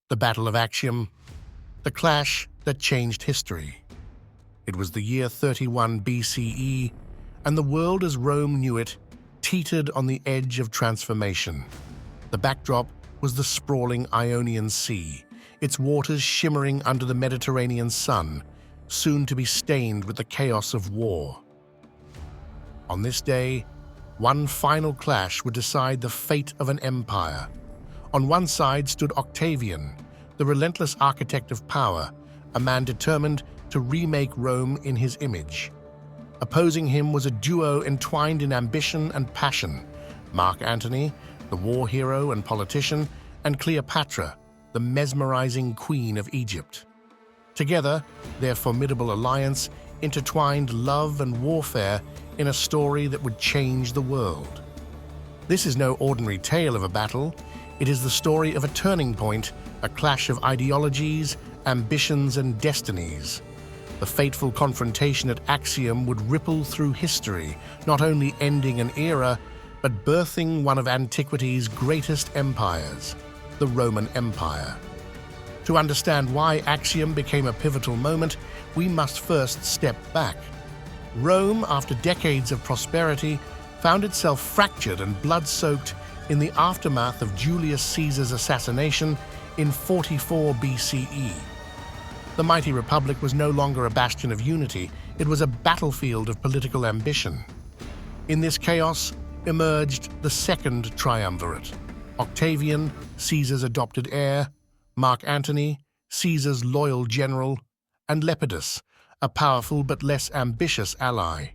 The Battle of Actium, the clash that changed history. It was the year 31 BCE, and the world as Rome knew it teetered on the edge of transformation. The backdrop was the sprawling Ionian Sea, its waters shimmering under the Mediterranean sun, soon to be stained with the chaos of war. On this day, one final clash would decide the fate of an empire. On one side stood Octavian, the relentless architect of power, a man determined to remake Rome in his image. Opposing him was a duo entwined in ambition and passion: Mark Antony, the war hero and politician, and Cleopatra, the mesmerizing queen of Egypt. Together, their formidable alliance intertwined love and warfare in a story that would change the world. This is no ordinary tale of a battle. It is the story of a turning point, a clash of ideologies, ambitions, and destinies. The fateful confrontation at Actium would ripple through history, not only ending an era, but birthing one of antiquity's greatest empires, the Roman Empire. To understand why Actium became a pivotal moment, we must first step back. Rome, after decades of prosperity, found itself fractured and blood-soaked in the aftermath of Julius Caesar's assassination in 44 BCE. The mighty republic was no longer a bastion of unity, it was a battlefield of political ambition. In this chaos emerged the second triumvirate: Octavian, Caesar's adopted heir; Mark Antony, Caesar's loyal general; and Lepidus, a powerful but less ambitious ally.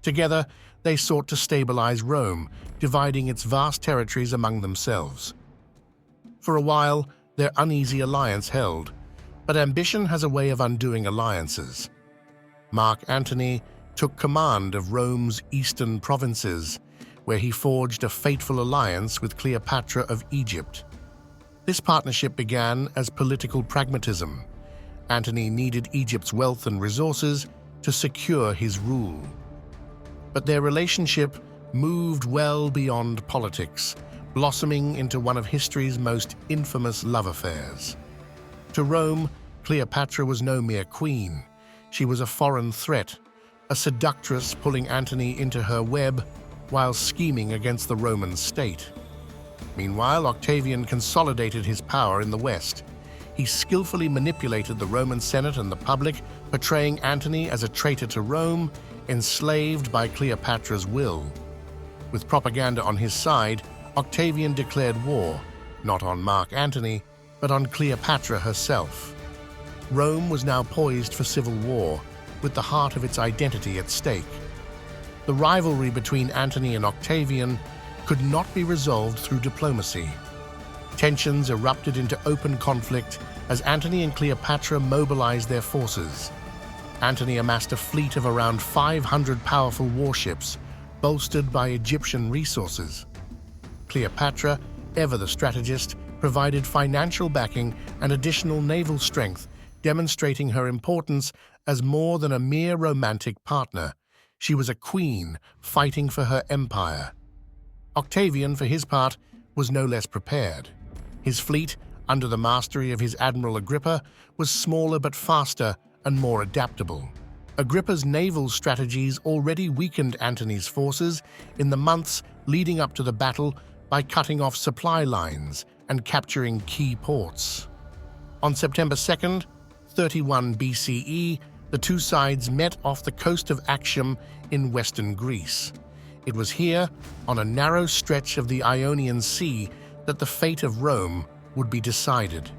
Together, they sought to stabilize Rome, dividing its vast territories among themselves. For a while, their uneasy alliance held, but ambition has a way of undoing alliances. Mark Antony took command of Rome's eastern provinces, where he forged a fateful alliance with Cleopatra of Egypt. This partnership began as political pragmatism. Antony needed Egypt's wealth and resources to secure his rule. But their relationship moved well beyond politics, blossoming into one of history's most infamous love affairs. To Rome, Cleopatra was no mere queen. She was a foreign threat, a seductress pulling Antony into her web while scheming against the Roman state. Meanwhile, Octavian consolidated his power in the West. He skillfully manipulated the Roman Senate and the public, portraying Antony as a traitor to Rome, enslaved by Cleopatra's will. With propaganda on his side, Octavian declared war, not on Mark Antony, but on Cleopatra herself. Rome was now poised for civil war, with the heart of its identity at stake. The rivalry between Antony and Octavian could not be resolved through diplomacy. Tensions erupted into open conflict as Antony and Cleopatra mobilized their forces. Antony amassed a fleet of around 500 powerful warships, bolstered by Egyptian resources. Cleopatra, ever the strategist, provided financial backing and additional naval strength, demonstrating her importance as more than a mere romantic partner. She was a queen fighting for her empire. Octavian, for his part, was no less prepared. His fleet, under the mastery of his Admiral Agrippa, was smaller but faster and more adaptable. Agrippa's naval strategies already weakened Antony's forces in the months leading up to the battle by cutting off supply lines and capturing key ports. On September 2nd, 31 BCE, the two sides met off the coast of Actium in western Greece. It was here, on a narrow stretch of the Ionian Sea, that the fate of Rome would be decided.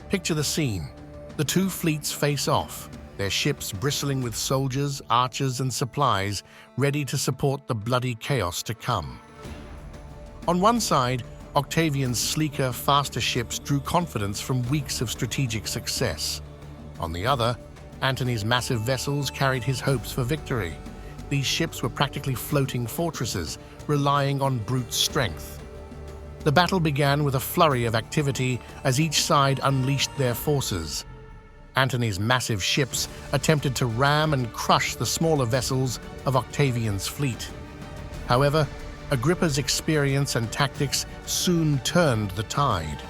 Picture the scene. The two fleets face off, their ships bristling with soldiers, archers, and supplies, ready to support the bloody chaos to come. On one side, Octavian's sleeker, faster ships drew confidence from weeks of strategic success. On the other, Antony's massive vessels carried his hopes for victory. These ships were practically floating fortresses, relying on brute strength. The battle began with a flurry of activity as each side unleashed their forces. Antony's massive ships attempted to ram and crush the smaller vessels of Octavian's fleet. However, Agrippa's experience and tactics soon turned the tide.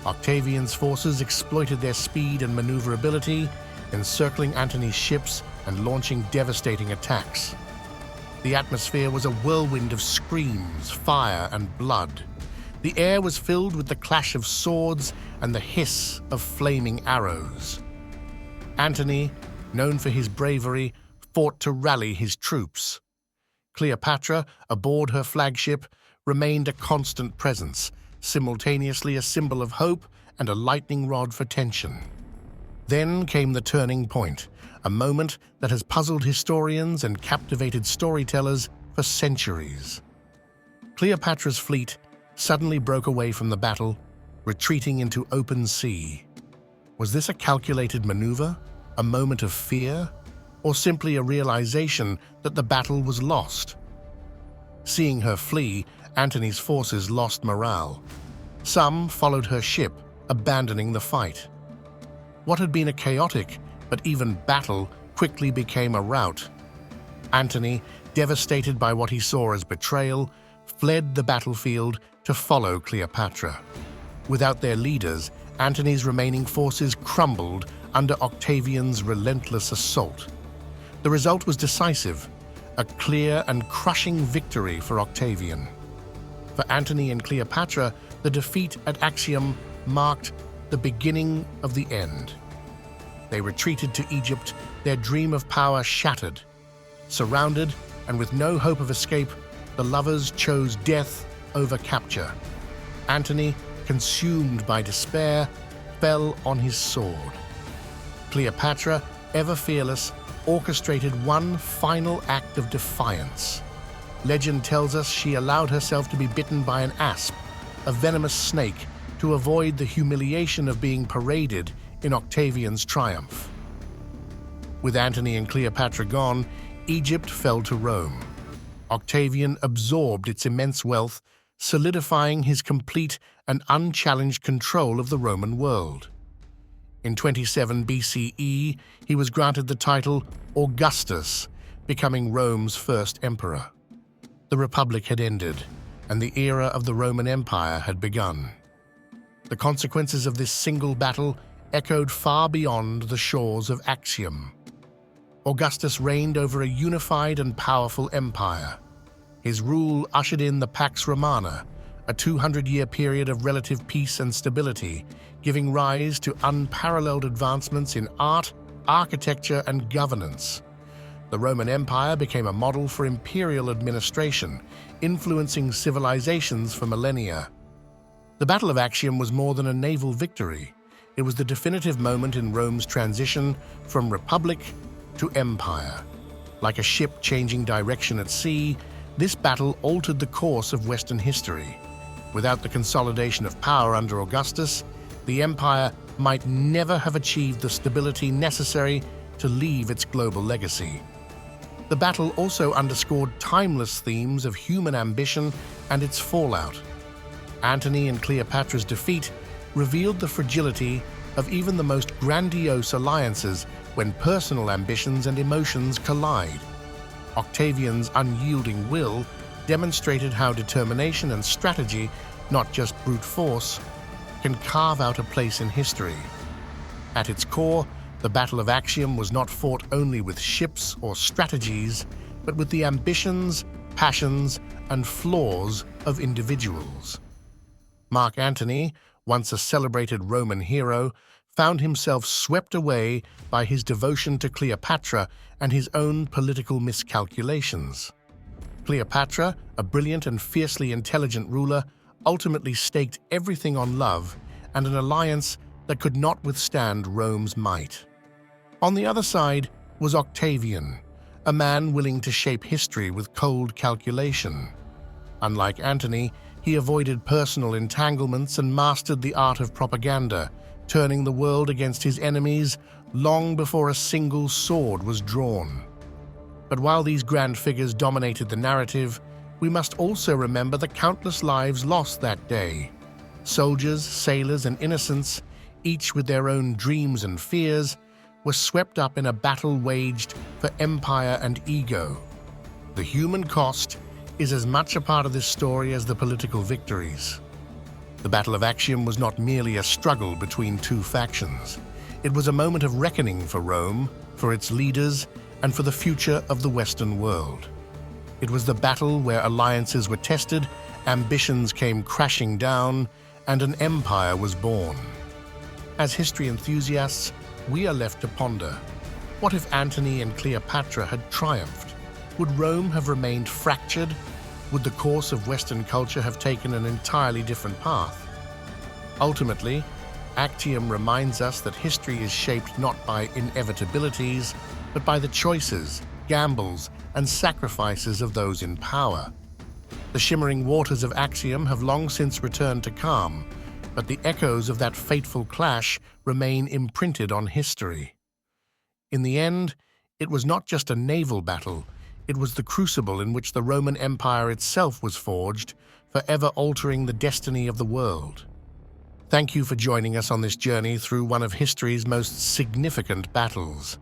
Octavian's forces exploited their speed and maneuverability, encircling Antony's ships and launching devastating attacks. The atmosphere was a whirlwind of screams, fire, and blood. The air was filled with the clash of swords and the hiss of flaming arrows. Antony, known for his bravery, fought to rally his troops. Cleopatra, aboard her flagship, remained a constant presence, simultaneously a symbol of hope and a lightning rod for tension. Then came the turning point, a moment that has puzzled historians and captivated storytellers for centuries. Cleopatra's fleet suddenly broke away from the battle, retreating into open sea. Was this a calculated maneuver, a moment of fear, or simply a realization that the battle was lost? Seeing her flee, Antony's forces lost morale. Some followed her ship, abandoning the fight. What had been a chaotic but even battle quickly became a rout. Antony, devastated by what he saw as betrayal, fled the battlefield to follow Cleopatra. Without their leaders, Antony's remaining forces crumbled under Octavian's relentless assault. The result was decisive, a clear and crushing victory for Octavian. For Antony and Cleopatra, the defeat at Actium marked the beginning of the end. They retreated to Egypt, their dream of power shattered. Surrounded and with no hope of escape, the lovers chose death over capture. Antony, consumed by despair, fell on his sword. Cleopatra, ever fearless, orchestrated one final act of defiance. Legend tells us she allowed herself to be bitten by an asp, a venomous snake, to avoid the humiliation of being paraded in Octavian's triumph. With Antony and Cleopatra gone, Egypt fell to Rome. Octavian absorbed its immense wealth, solidifying his complete and unchallenged control of the Roman world. In 27 BCE, he was granted the title Augustus, becoming Rome's first emperor. The Republic had ended, and the era of the Roman Empire had begun. The consequences of this single battle echoed far beyond the shores of Actium. Augustus reigned over a unified and powerful empire. His rule ushered in the Pax Romana, a 200-year period of relative peace and stability, giving rise to unparalleled advancements in art, architecture, and governance. The Roman Empire became a model for imperial administration, influencing civilizations for millennia. The Battle of Actium was more than a naval victory. It was the definitive moment in Rome's transition from republic to empire. Like a ship changing direction at sea, this battle altered the course of Western history. Without the consolidation of power under Augustus, the empire might never have achieved the stability necessary to leave its global legacy. The battle also underscored timeless themes of human ambition and its fallout. Antony and Cleopatra's defeat revealed the fragility of even the most grandiose alliances when personal ambitions and emotions collide. Octavian's unyielding will demonstrated how determination and strategy, not just brute force, can carve out a place in history. At its core, the Battle of Actium was not fought only with ships or strategies, but with the ambitions, passions, and flaws of individuals. Mark Antony, once a celebrated Roman hero, found himself swept away by his devotion to Cleopatra and his own political miscalculations. Cleopatra, a brilliant and fiercely intelligent ruler, ultimately staked everything on love and an alliance that could not withstand Rome's might. On the other side was Octavian, a man willing to shape history with cold calculation. Unlike Antony, he avoided personal entanglements and mastered the art of propaganda, turning the world against his enemies long before a single sword was drawn. But while these grand figures dominated the narrative, we must also remember the countless lives lost that day. Soldiers, sailors, and innocents, each with their own dreams and fears, were swept up in a battle waged for empire and ego. The human cost is as much a part of this story as the political victories. The Battle of Actium was not merely a struggle between two factions. It was a moment of reckoning for Rome, for its leaders, and for the future of the Western world. It was the battle where alliances were tested, ambitions came crashing down, and an empire was born. As history enthusiasts, we are left to ponder, what if Antony and Cleopatra had triumphed? Would Rome have remained fractured? Would the course of Western culture have taken an entirely different path? Ultimately, Actium reminds us that history is shaped not by inevitabilities, but by the choices, gambles, and sacrifices of those in power. The shimmering waters of Actium have long since returned to calm, but the echoes of that fateful clash remain imprinted on history. In the end, it was not just a naval battle, it was the crucible in which the Roman Empire itself was forged, forever altering the destiny of the world. Thank you for joining us on this journey through one of history's most significant battles.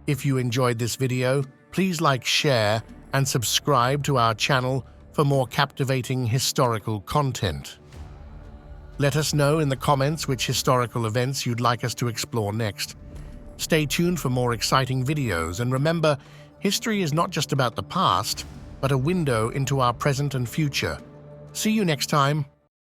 If you enjoyed this video, please like, share, and subscribe to our channel for more captivating historical content. Let us know in the comments which historical events you'd like us to explore next. Stay tuned for more exciting videos, and remember, history is not just about the past, but a window into our present and future. See you next time.